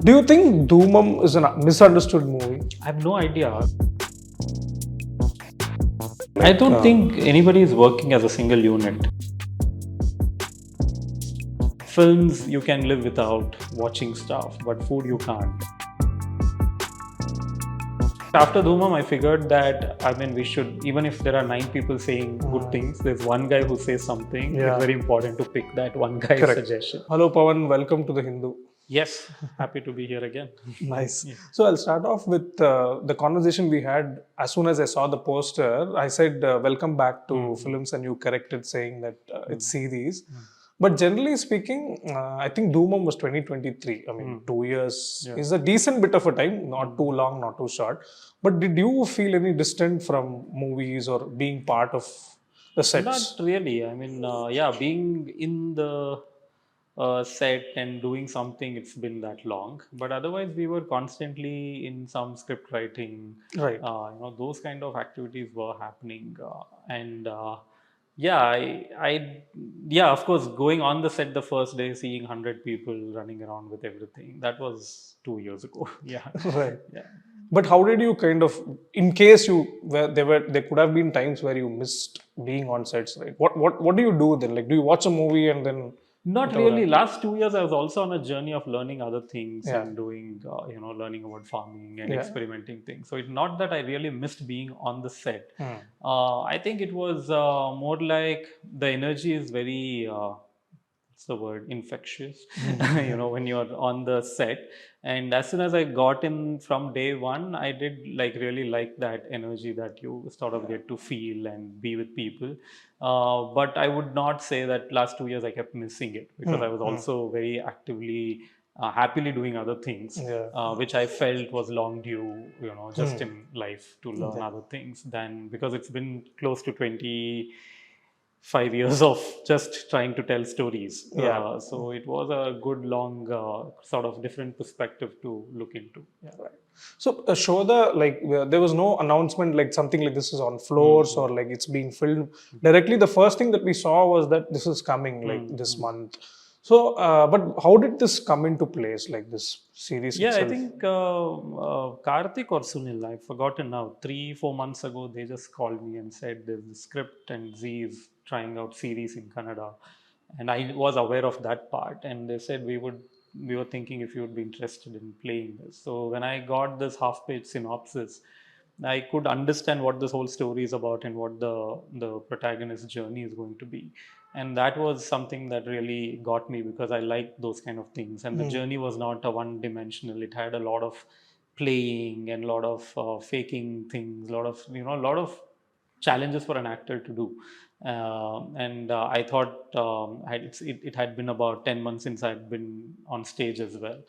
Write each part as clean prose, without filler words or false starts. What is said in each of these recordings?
Do you think Dhoomam is a misunderstood movie? I have no idea. I don't think anybody is working as a single unit. Films you can live without watching stuff, but food you can't. After Dhoomam, I figured that we should, even if there are 9 people saying good things, there's one guy who says something. Yeah. It's very important to pick that one guy's Correct. suggestion. Hello Pawan, welcome to the Hindu. Yes, happy to be here again. Nice. So I'll start off with the conversation we had as soon as I saw the poster. I said, welcome back to films, and you corrected saying that it's series. But generally speaking, I think Dhoomam was 2023. I mean, 2 years is a decent bit of a time, not too long, not too short. But did you feel any distant from movies or being part of the sets? Not really. Being in the set and doing something, it's been that long. But otherwise, we were constantly in some script writing. Right. Those kind of activities were happening. Of course, going on the set the first day, seeing 100 people running around with everything, that was 2 years ago. Yeah. Right. Yeah. But how did you kind of, in case there could have been times where you missed being on sets, right? What do you do then? Like, do you watch a movie and then? Not really. Last 2 years, I was also on a journey of learning other things Yeah. and doing, learning about farming and Yeah. experimenting things. So it's not that I really missed being on the set. I think it was more like the energy is very, what's the word, infectious, when you're on the set. And as soon as I got in from day one, I did really like that energy that you sort of get to feel and be with people. But I would not say that last 2 years I kept missing it, because I was also very actively, happily doing other things, which I felt was long due, just in life to learn other things, than because it's been close to 25 years of just trying to tell stories. Yeah. So it was a good long sort of different perspective to look into. Yeah. Right. So Shodha, there was no announcement like something like this is on floors or like it's being filmed directly. The first thing that we saw was that this is coming like this month. So, but how did this come into place, like this series Yeah, itself? I think Karthik or Sunil, I've forgotten now, 3-4 months ago, they just called me and said there's the script and Z is trying out series in Kannada. And I was aware of that part. And they said we were thinking if you would be interested in playing this. So when I got this half-page synopsis, I could understand what this whole story is about and what the protagonist's journey is going to be. And that was something that really got me, because I like those kind of things. And the journey was not a one-dimensional. It had a lot of playing and a lot of faking things, a lot of challenges for an actor to do. I thought it had been about 10 months since I'd been on stage as well.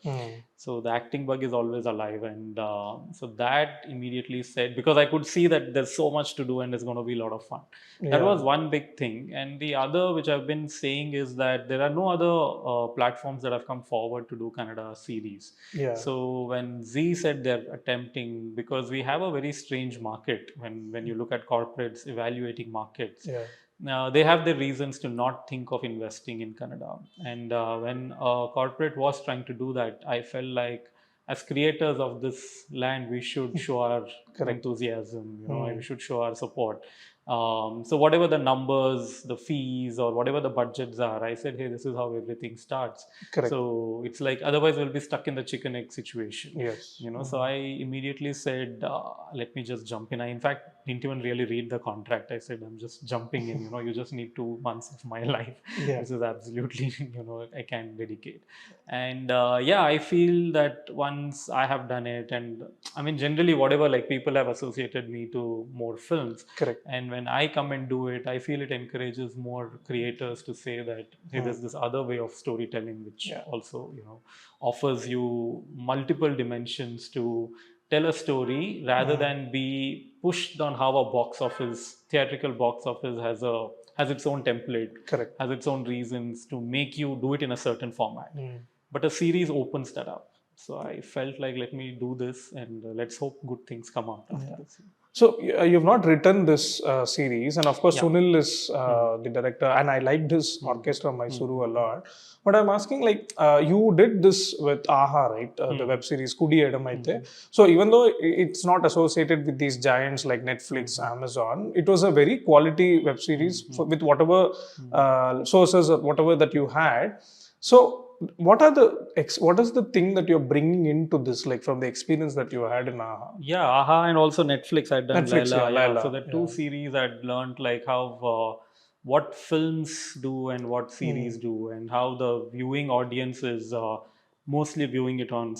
So the acting bug is always alive. And so that immediately said, because I could see that there's so much to do and it's going to be a lot of fun. That was one big thing. And the other, which I've been saying, is that there are no other platforms that have come forward to do Kannada series. Yeah. So when Z said they're attempting, because we have a very strange market when you look at corporates evaluating markets. Yeah. They have their reasons to not think of investing in Kannada. And when a corporate was trying to do that, I felt like as creators of this land, we should show our enthusiasm, we should show our support. So whatever the numbers, the fees, or whatever the budgets are, I said, hey, this is how everything starts. Correct. So it's like, otherwise we'll be stuck in the chicken egg situation. Yes. So I immediately said, let me just jump in. I, in fact, didn't even really read the contract. I said, I'm just jumping in, you just need 2 months of my life. Yeah. This is absolutely, I can dedicate. And I feel that once I have done it, and generally whatever, like, people have associated me to more films. Correct. And when I come and do it, I feel it encourages more creators to say that, hey, there's this other way of storytelling, which also, offers you multiple dimensions to tell a story, rather than be pushed on how a theatrical box office has its own template, Correct. has its own reasons to make you do it in a certain format. But a series opens that up. So I felt like, let me do this, and let's hope good things come out after this. So you've not written this series, and of course Yeah. Sunil is the director, and I liked his Orchestra Mysuru a lot. But I'm asking, like, you did this with AHA, right? The web series Kudi Edamaithe. So even though it's not associated with these giants like Netflix, Amazon, it was a very quality web series with whatever sources or whatever that you had. So what is the thing that you're bringing into this, like from the experience that you had in AHA? Yeah, AHA, and also Netflix. I'd done Netflix, Laila. yeah, Yeah, Laila, so the two yeah. series I'd learned like how what films do and what series do, and how the viewing audience is mostly viewing it on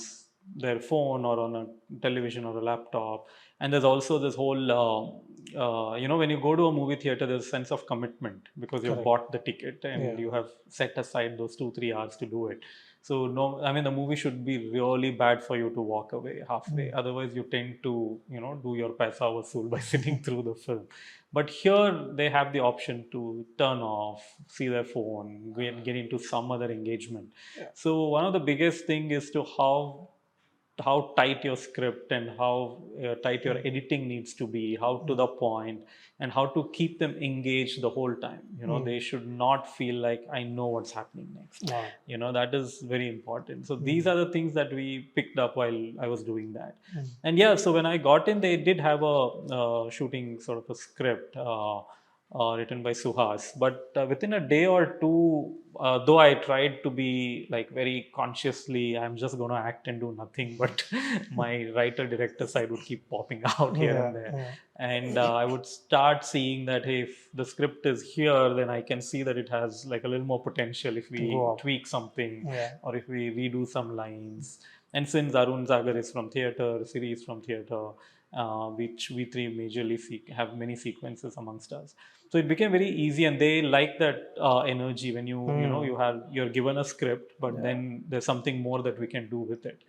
their phone or on a television or a laptop. And there's also this whole when you go to a movie theater, there's a sense of commitment because you've Correct. bought the ticket and Yeah. you have set aside those 2-3 hours to do it. So no, I mean the movie should be really bad for you to walk away halfway. Otherwise, you tend to do your paisa vasool by sitting through the film. But here they have the option to turn off, see their phone, get into some other engagement. So one of the biggest thing is to how tight your script and how tight your editing needs to be, how to the point, and how to keep them engaged the whole time. They should not feel like I know what's happening next. Wow. That is very important. So these are the things that we picked up while I was doing that. And yeah, so when I got in, they did have a shooting sort of a script. Written by Suhas, but within a day or two, though I tried to be like very consciously, I'm just going to act and do nothing, but my writer director side would keep popping out here and there. And I would start seeing that, hey, if the script is here, then I can see that it has like a little more potential if we tweak something or if we redo some lines. And since Arun Zagar is from theatre, Siri is from theatre, which we three majorly have many sequences amongst us. So it became very easy, and they like that energy when you're given a script, but then there's something more that we can do with it.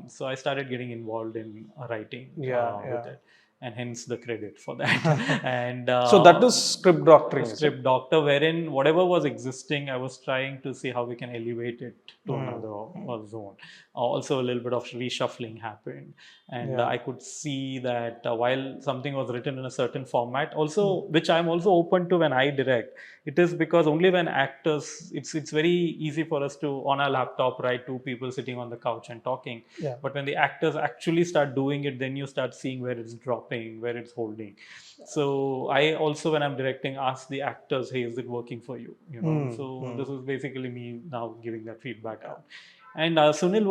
So I started getting involved in writing with it, and hence the credit for that. And So that is script doctoring. Script doctor, wherein whatever was existing, I was trying to see how we can elevate it to another zone. Also, a little bit of reshuffling happened, and I could see that while something was written in a certain format, also which I'm also open to when I direct, it is because only when actors, it's very easy for us to on our laptop write two people sitting on the couch and talking. But when the actors actually start doing it, then you start seeing where it's dropping, where it's holding. So I also, when I'm directing, ask the actors, hey, is it working for you? So this is basically me now giving that feedback out. And Sunil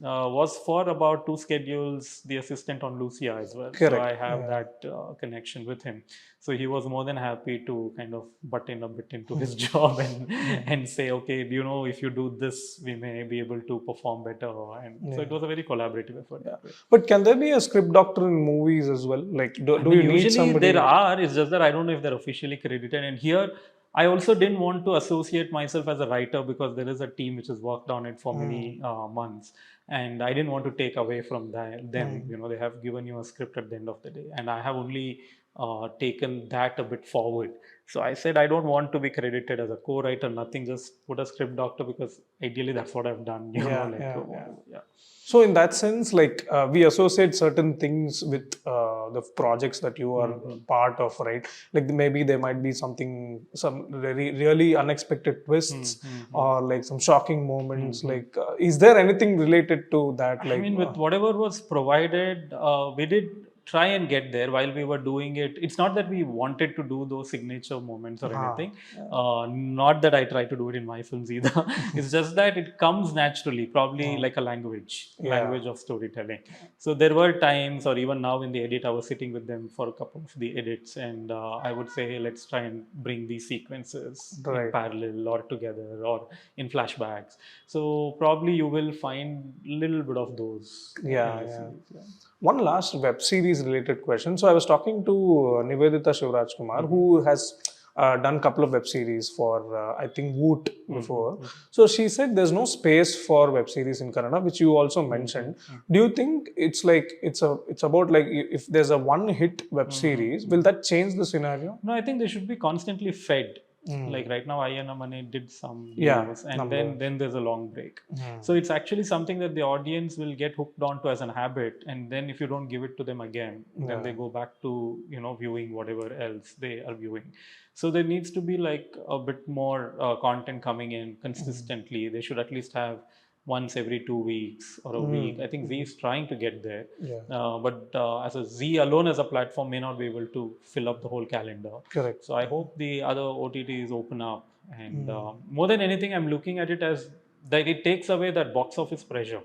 was for about 2 schedules the assistant on Lucia as well. Correct. So I have that connection with him. So he was more than happy to kind of butt in a bit into his job and say, okay, if you do this, we may be able to perform better. And so it was a very collaborative effort. But can there be a script doctor in movies as well? Like, do you need usually somebody? There are. It's just that I don't know if they're officially credited. And here, I also didn't want to associate myself as a writer because there is a team which has worked on it for many months, and I didn't want to take away from them. They have given you a script at the end of the day, and I have only taken that a bit forward. So I said I don't want to be credited as a co-writer, nothing. Just put a script doctor because ideally that's what I've done. So in that sense, like we associate certain things with the projects that you are part of, right? Like maybe there might be some really unexpected twists or like some shocking moments. Like, is there anything related to that? Like, I mean, with whatever was provided, we did try and get there while we were doing it. It's not that we wanted to do those signature moments or anything. Not that I try to do it in my films either. It's just that it comes naturally, probably like a language of storytelling. So there were times, or even now in the edit, I was sitting with them for a couple of the edits, and I would say, hey, let's try and bring these sequences in parallel or together or in flashbacks. So probably you will find a little bit of those. One last web series related question. So I was talking to Nivedita Shivrajkumar, who has done a couple of web series for I think Woot before. So she said there's no space for web series in Kannada, which you also mentioned. Do you think it's like it's about like if there's a one hit web series, will that change the scenario? No, I think they should be constantly fed. Like right now, Ayana Mane did some Yeah, videos, and number. then there's a long break. So it's actually something that the audience will get hooked onto as an habit, and then if you don't give it to them again, then they go back to viewing whatever else they are viewing. So there needs to be like a bit more content coming in consistently. They should at least have once every 2 weeks or a week. I think Z is trying to get there. Yeah. But as a Z alone as a platform may not be able to fill up the whole calendar. Correct. So I hope the other OTTs open up. And more than anything, I'm looking at it as that it takes away that box office pressure,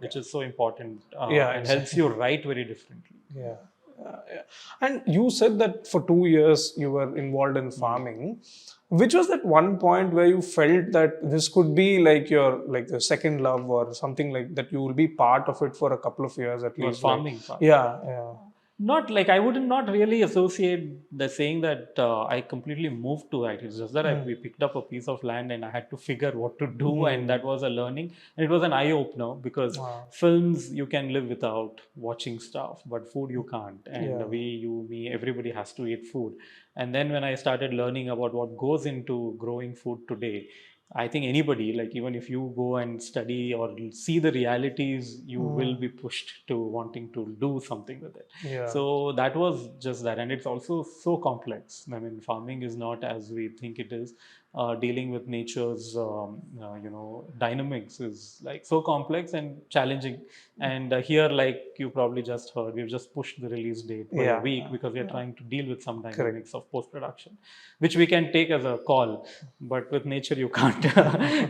which is so important and helps you write very differently. Yeah. Yeah. And you said that for 2 years you were involved in farming. Which was that one point where you felt that this could be like your second love or something like that? You will be part of it for a couple of years at least. Farming. Yeah, yeah. Not like I would not really associate the saying that I completely moved to it. It's just that we picked up a piece of land and I had to figure what to do, and that was a learning, and it was an eye opener because films you can live without watching stuff, but food you can't. And we, you, me, everybody has to eat food. And then when I started learning about what goes into growing food today, I think anybody, like even if you go and study or see the realities, you will be pushed to wanting to do something with it. Yeah. So that was just that. And it's also so complex. I mean, farming is not as we think it is. Dealing with nature's, dynamics is like so complex and challenging. And here, like you probably just heard, we've just pushed the release date by a week because we're trying to deal with some dynamics of post-production, which we can take as a call. But with nature, you can't.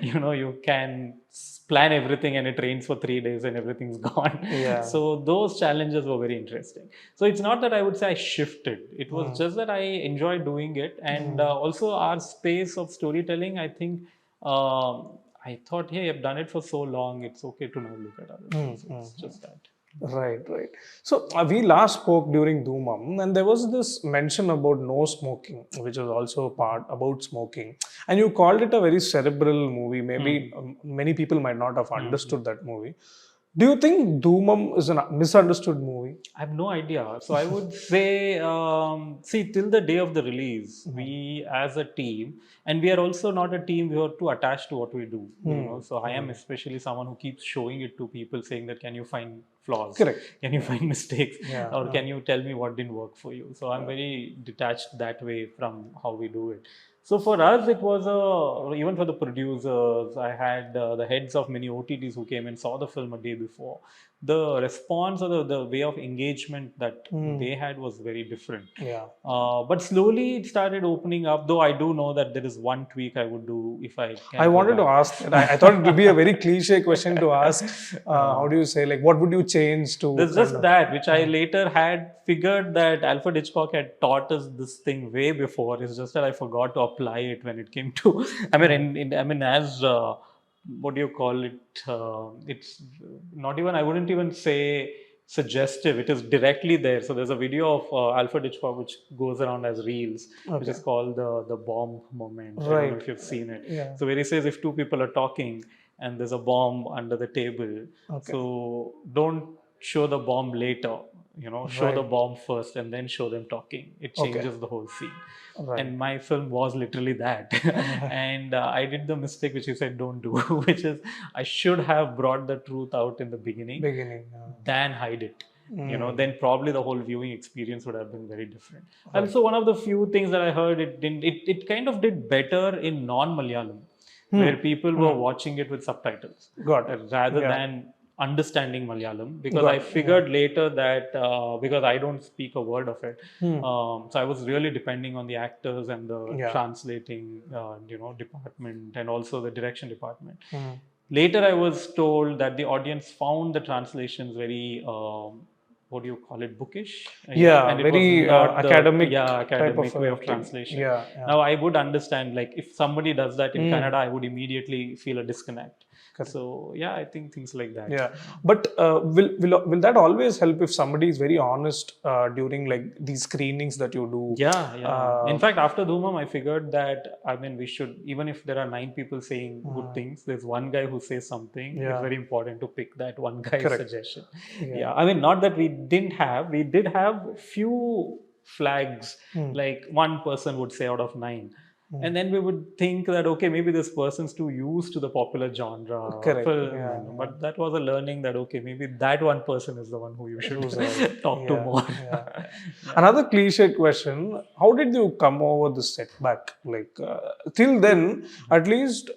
You can plan everything and it rains for 3 days and everything's gone. Yeah. So those challenges were very interesting. So it's not that I would say I shifted. It was just that I enjoyed doing it. And also our space of storytelling, I think I thought, hey, I've done it for so long. It's okay to now look at other things. It's just that. Right. So we last spoke during Dhoomam, and there was this mention about no smoking, which was also a part about smoking. And you called it a very cerebral movie. Maybe many people might not have understood that movie. Do you think Dhoomam is a misunderstood movie? I have no idea. So I would say, see, till the day of the release, we as a team, and we are also not a team, we are too attached to what we do. So I am especially someone who keeps showing it to people, saying that, can you find flaws? Correct. Can you find mistakes? Or can you tell me what didn't work for you? So I'm very detached that way from how we do it. So for us, it was even for the producers, I had the heads of many OTTs who came and saw the film a day before. The response or the way of engagement that they had was very different. Yeah. But slowly it started opening up, though I do know that there is one tweak I would do if I can. I wanted to ask that. I thought it would be a very cliche question to ask. How do you say, like, what would you change to? There's just that, which I later had figured that Alfred Hitchcock had taught us this thing way before. It's just that I forgot to apply it when it came to, what do you call it? It's not even, I wouldn't even say suggestive. It is directly there. So there's a video of Alfred Hitchcock which goes around as reels, which is called the bomb moment. I don't know if you've seen it. Yeah. So where he says if two people are talking and there's a bomb under the table, so don't show the bomb later. Show the bomb first and then show them talking. It changes the whole scene. And my film was literally that. And I did the mistake which you said don't do, which is I should have brought the truth out in the beginning than hide it. Then probably the whole viewing experience would have been very different. Also, one of the few things that I heard, it kind of did better in non-Malayalam, where people were watching it with subtitles rather than understanding Malayalam, because I figured later that because I don't speak a word of it, so I was really depending on the actors and the translating department and also the direction department. Later I was told that the audience found the translations very what do you call it, bookish? And very academic academic way of translation. Now I would understand, like if somebody does that in Kannada, I would immediately feel a disconnect. So I think things like that. But will that always help if somebody is very honest during like these screenings that you do? In fact, after Dhoomam, I figured that we should, even if there are 9 people saying good things, there's one guy who says something. It's very important to pick that one guy's suggestion. Not that we did have few flags, like one person would say out of 9. And then we would think that, okay, maybe this person's too used to the popular genre Correct. film. Yeah, But that was a learning that, okay, maybe that one person is the one who you should Who's right. talk to Yeah, more. yeah. Another cliche question: how did you come over the setback? Like till then, at least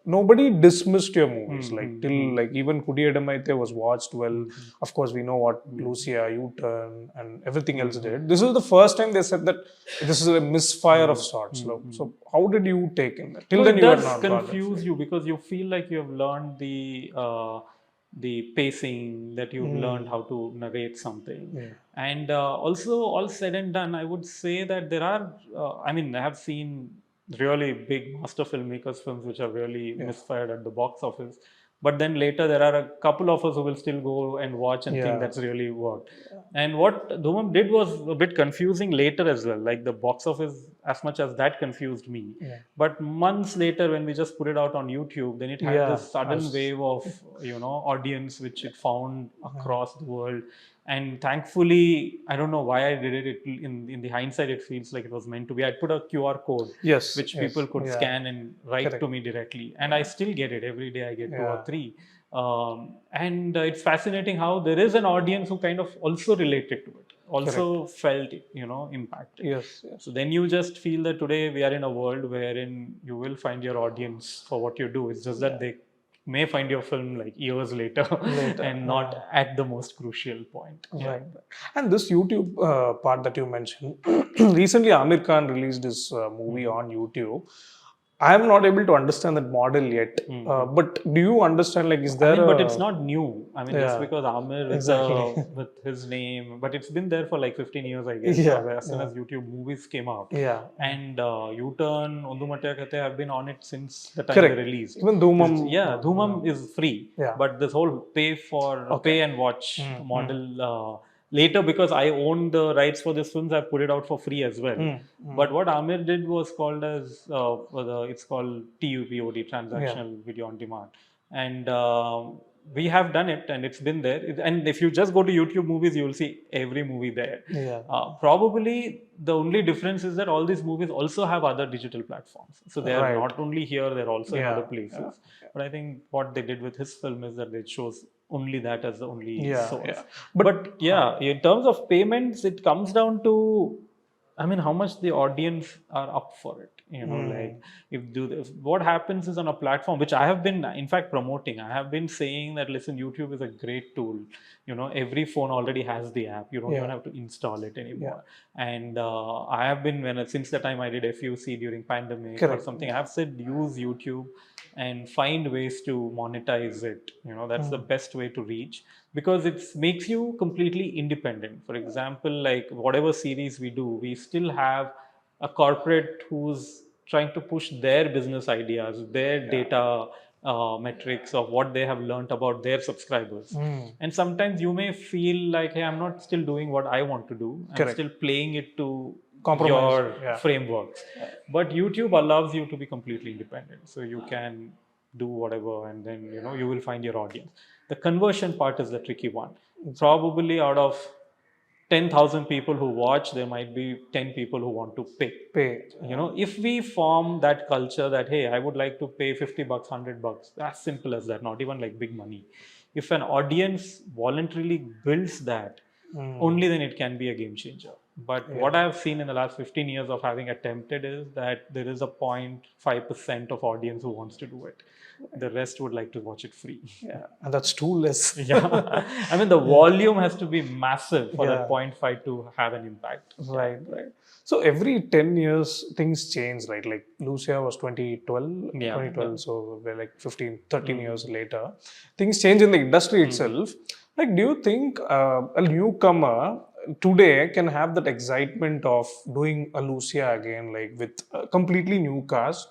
nobody dismissed your movies. Like till like even Kudiyadamaite was watched well. Of course, we know what Lucia, U-Turn, and everything else did. This is the first time they said that this is a misfire of sorts. So how did you take in that? Till No, then, it you were does not got that confuse feel. you because you feel like you have learned the pacing, that you've learned how to narrate something. Yeah. And also, all said and done, I would say that there are, I mean, I have seen really big master filmmakers' films which are really misfired at the box office. But then later, there are a couple of us who will still go and watch and think Yeah. that's really worked. And what Dhoomam did was a bit confusing later as well. Like the box office, as much as that confused me. But months later, when we just put it out on YouTube, then it had this sudden wave of, audience which it found across the world. And thankfully, I don't know why I did it. In the hindsight, it feels like it was meant to be. I put a QR code Yes. which yes, people could yeah. scan and write Correct. to me directly. And I still get it. Every day I get 2 or 3. And it's fascinating how there is an audience who kind of also related to it, also felt it, impacted. Yes. Yes. So then you just feel that today we are in a world wherein you will find your audience for what you do. It's just that they may find your film like years later, and not at the most crucial point. Right. And this YouTube part that you mentioned, recently Amir Khan released his movie on YouTube. I am not able to understand that model yet. But do you understand, like, is there but it's not new. I mean, just because Amir with, exactly. with his name, but it's been there for like 15 years, I guess. As soon as YouTube movies came out. Yeah. And U-Turn, Ondu Matya Kate have been on it since the time Correct. they released. Even Dhoomam. Dhoomam is free. Yeah. But this whole pay and watch model. Later, because I own the rights for this films, I put it out for free as well. But what Amir did was called as it's called TUVOD, transactional video on demand, and we have done it, and it's been there. And if you just go to YouTube movies, you will see every movie there. Probably the only difference is that all these movies also have other digital platforms, so they are not only here; they're also in other places. But I think what they did with his film is that they chose only that as the only source. But in terms of payments, it comes down to, I mean, how much the audience are up for it. Like if what happens is on a platform which I have been, in fact, promoting. I have been saying that, listen, YouTube is a great tool. Every phone already has the app. You don't even have to install it anymore. And I have been since the time I did FUC during pandemic or something, I have said use YouTube and find ways to monetize it. That's the best way to reach, because it makes you completely independent. For example, like whatever series we do, we still have a corporate who's trying to push their business ideas, their data metrics of what they have learned about their subscribers. And sometimes you may feel like, hey, I'm not still doing what I want to do. I'm still playing it to your frameworks. But YouTube allows you to be completely independent. So you can do whatever, and then you will find your audience. The conversion part is the tricky one. Probably out of 10,000 people who watch, there might be 10 people who want to pay. If we form that culture that, hey, I would like to pay $50, $100, as simple as that, not even like big money. If an audience voluntarily builds that, only then it can be a game changer. But what I have seen in the last 15 years of having attempted is that there is a 0.5% of audience who wants to do it. The rest would like to watch it free. And that's too less. I mean, the volume has to be massive for that 0.5 to have an impact. Right. So every 10 years, things change, right? Like Lucia was 2012, so we're like 15, 13 years later. Things change in the industry itself. Like, do you think a newcomer today can have that excitement of doing a Lucia again, like with a completely new cast?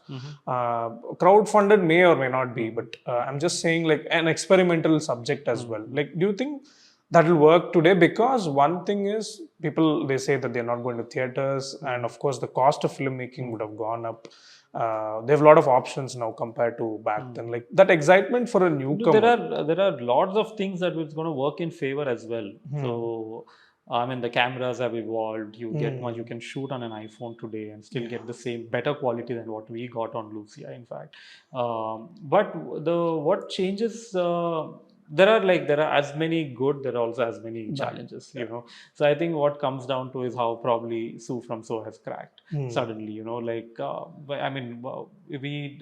Crowdfunded may or may not be, but I'm just saying like an experimental subject as well. Like, do you think that will work today? Because one thing is, people, they say that they're not going to theaters, and of course the cost of filmmaking would have gone up. They have a lot of options now compared to back then. Like that excitement for a newcomer. There are lots of things that is going to work in favor as well. So I mean, the cameras have evolved. You get one, you can shoot on an iPhone today and still get the same better quality than what we got on Lucia, in fact. But what changes? There are as many good. There are also as many challenges. So I think what comes down to is how probably Sue from So has cracked suddenly. But I mean,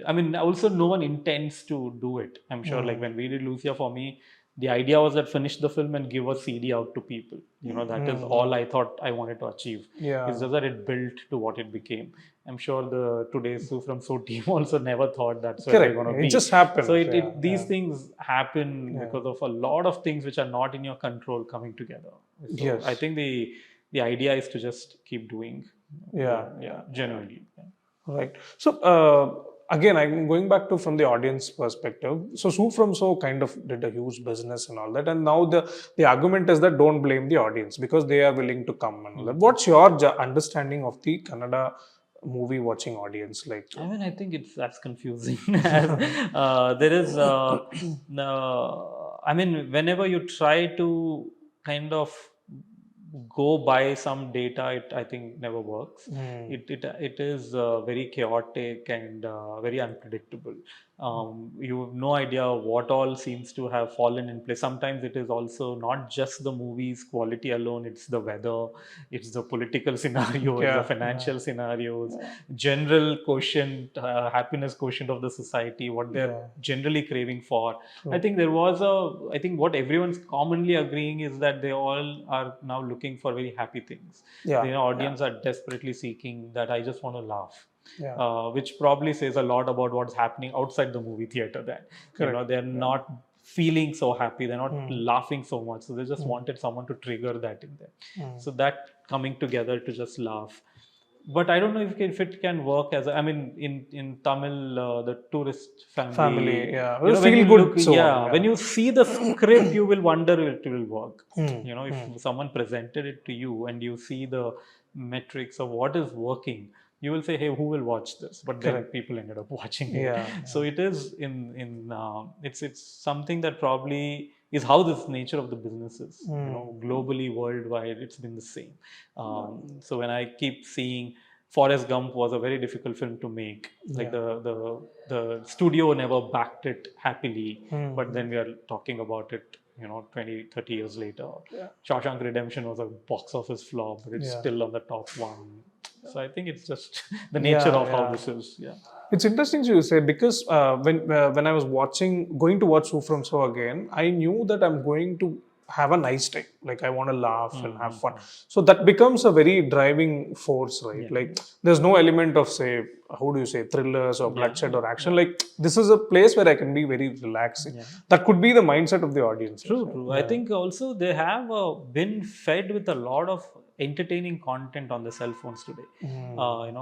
I mean, also no one intends to do it. I'm sure. Like when we did Lucia, for me, the idea was that finish the film and give a CD out to people. That is all I thought I wanted to achieve. Yeah. It's just that it built to what it became. I'm sure the today's Sue from So team also never thought that's where they're going to be. It just happened. So these things happen because of a lot of things which are not in your control coming together. So I think the idea is to just keep doing. Genuinely. Right. So again, I'm going back to from the audience perspective. So Sue from So kind of did a huge business and all that, and now the argument is that don't blame the audience because they are willing to come and all that. What's your understanding of the Kannada movie watching audience like? I mean, I think it's as confusing as there is. I mean, whenever you try to kind of go by some data, it I think never works. It is very chaotic and very unpredictable. You have no idea what all seems to have fallen in place. Sometimes it is also not just the movie's quality alone, it's the weather, it's the political scenario, it's the financial scenarios, general quotient, happiness quotient of the society, what they're generally craving for. I think I think what everyone's commonly agreeing is that they all are now looking for very happy things. The audience are desperately seeking that I just want to laugh. Which probably says a lot about what's happening outside the movie theater then. They're not feeling so happy, they're not laughing so much, so they just wanted someone to trigger that in them. So that coming together to just laugh. But I don't know if it can work as I mean in Tamil, the tourist family when you see the script you will wonder if it will work. If someone presented it to you and you see the metrics of what is working, you will say, hey, who will watch this? But then people ended up watching it. So it is it's something that probably is how this nature of the business is. Globally, worldwide, it's been the same. So when I keep seeing Forrest Gump was a very difficult film to make. Like the studio never backed it happily, but then we are talking about it 20, 30 years later. Shawshank Redemption was a box office flop, but it's still on the top one. So I think it's just the nature of how this is. It's interesting you say because when I was going to watch Sue from So again, I knew that I'm going to have a nice time. Like I want to laugh and have fun. So that becomes a very driving force, right? Like there's no element of how do you say thrillers or bloodshed or action. Like this is a place where I can be very relaxing. That could be the mindset of the audience. True. I think also they have been fed with a lot of entertaining content on the cell phones today.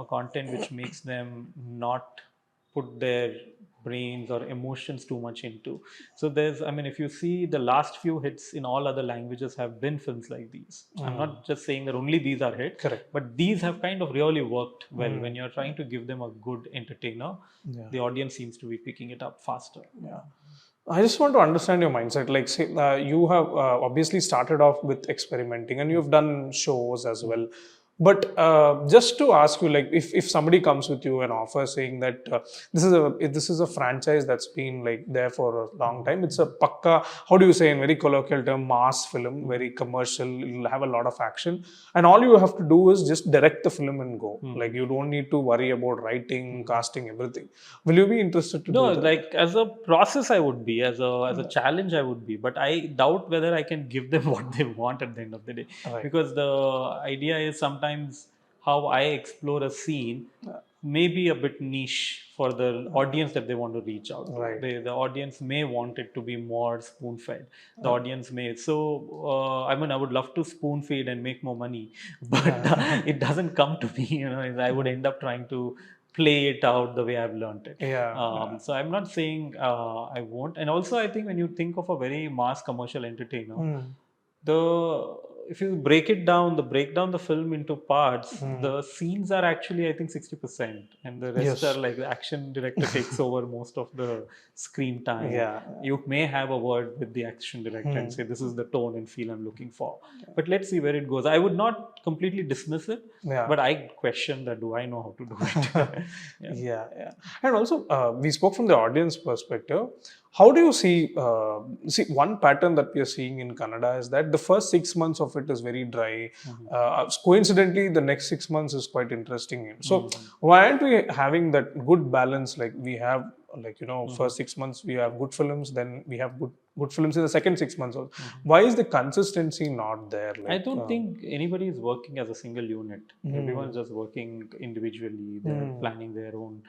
Content which makes them not put their brains or emotions too much into. So if you see the last few hits in all other languages have been films like these. I'm not just saying that only these are hits, but these have kind of really worked well. When you're trying to give them a good entertainer, the audience seems to be picking it up faster. I just want to understand your mindset. Like, say, you have obviously started off with experimenting and you've done shows as well. But just to ask you, like, if somebody comes with you and offer saying that this is a franchise that's been like there for a long time, it's a pakka, how do you say in very colloquial term, mass film, very commercial, it'll have a lot of action, and all you have to do is just direct the film and go. Like you don't need to worry about writing, casting, everything. Will you be interested to do that? No, like as a process, I would be as a challenge, I would be, but I doubt whether I can give them what they want at the end of the day, because the idea is sometimes how I explore a scene may be a bit niche for the audience that they want to reach out to. The audience may want it to be more spoon-fed. The audience may. So, I would love to spoon-feed and make more money, but it doesn't come to me. I would end up trying to play it out the way I've learned it. So I'm not saying I won't. And also, I think when you think of a very mass commercial entertainer, if you break it down, break down the film into parts, the scenes are actually, I think, 60%, and the rest Yes. are like the action director takes over most of the screen time. Yeah. You may have a word with the action director and say, this is the tone and feel I'm looking for. But let's see where it goes. I would not completely dismiss it, Yeah. but I question that, do I know how to do it? Yeah. And also, we spoke from the audience perspective. How do you see one pattern that we are seeing in Kannada is that the first 6 months of it is very dry. Coincidentally, the next 6 months is quite interesting. So why aren't we having that good balance? Like we have, first 6 months we have good films, then we have good films in the second 6 months. Why is the consistency not there? I don't think anybody is working as a single unit. Everyone's just working individually. They're planning their own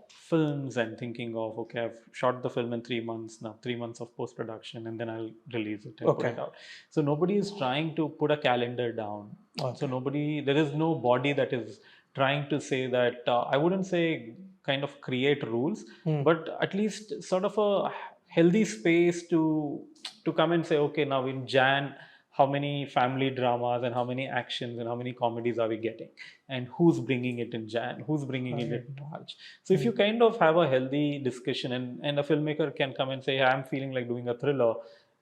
films and thinking of, okay, I've shot the film in 3 months, now 3 months of post-production, and then I'll release it and put it out. So nobody is trying to put a calendar down. So there is no body that is trying to say that, I wouldn't say kind of create rules, but at least sort of a healthy space to come and say, okay, now in Jan, how many family dramas and how many actions and how many comedies are we getting, and who's bringing it in Jan, who's bringing it in March. So if you kind of have a healthy discussion, and a filmmaker can come and say, I'm feeling like doing a thriller,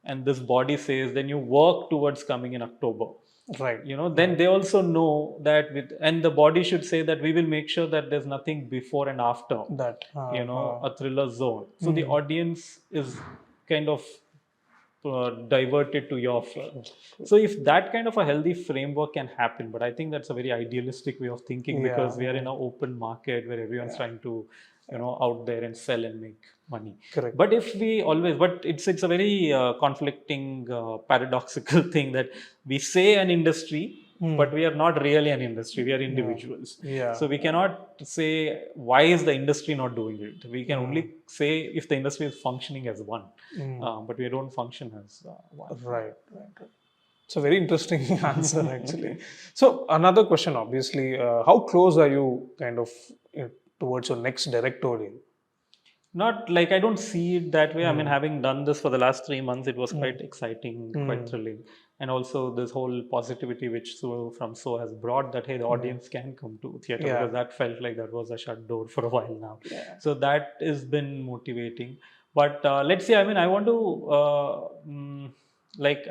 and this body says, then you work towards coming in October. Right. Then they also know that and the body should say that we will make sure that there's nothing before and after that a thriller zone. So the audience is kind of diverted to your film. So if that kind of a healthy framework can happen, but I think that's a very idealistic way of thinking, because we are in an open market where everyone's trying to out there and sell and make money. Correct. But if we always, but it's a very conflicting, paradoxical thing that we say an industry, but we are not really an industry. We are individuals. Yeah. So we cannot say, why is the industry not doing it? We can only say if the industry is functioning as one, but we don't function as one. Right. It's a very interesting answer, actually. So another question, obviously, how close are you kind of towards your next directorial? Not like, I don't see it that way. I mean, having done this for the last 3 months, it was quite exciting, quite thrilling. And also this whole positivity which from So has brought, that, hey, the audience can come to theatre, because that felt like that was a shut door for a while now. So that has been motivating. But let's see, I mean, I want to,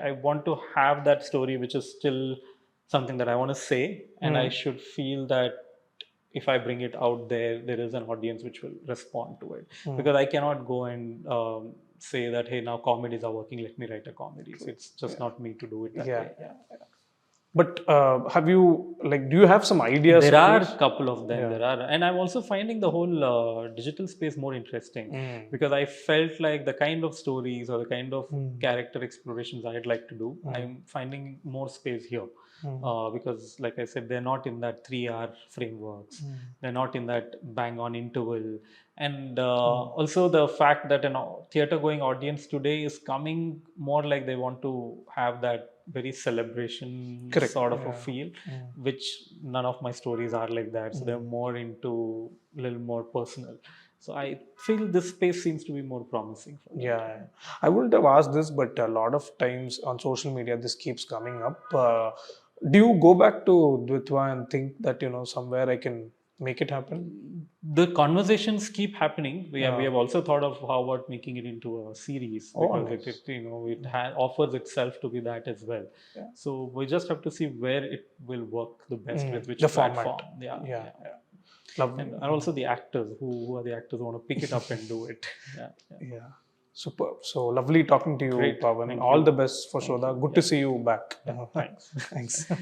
I want to have that story which is still something that I want to say, and I should feel that if I bring it out there, there is an audience which will respond to it. Because I cannot go and say that, hey, now comedies are working, let me write a comedy. So it's just not me to do it that way. But have you, do you have some ideas? There are a couple of them. There are. And I'm also finding the whole digital space more interesting, because I felt like the kind of stories or the kind of character explorations I'd like to do, I'm finding more space here. Because, like I said, they're not in that 3-hour frameworks. They're not in that bang-on interval. And also the fact that a theatre-going audience today is coming more like they want to have that very celebration sort of a feel, which none of my stories are like that. So they're more into a little more personal. So I feel this space seems to be more promising for me. I wouldn't have asked this, but a lot of times on social media, this keeps coming up. Do you go back to Dvitva and think that, somewhere I can make it happen? The conversations keep happening. We have also thought of how about making it into a series, because it offers itself to be that as well. So we just have to see where it will work the best with which platform. Lovely. And also the actors, who are the actors who want to pick it up and do it. Superb. So lovely talking to you, Pawan. All the best for Shodha. Good to see you back. Thanks. Thanks.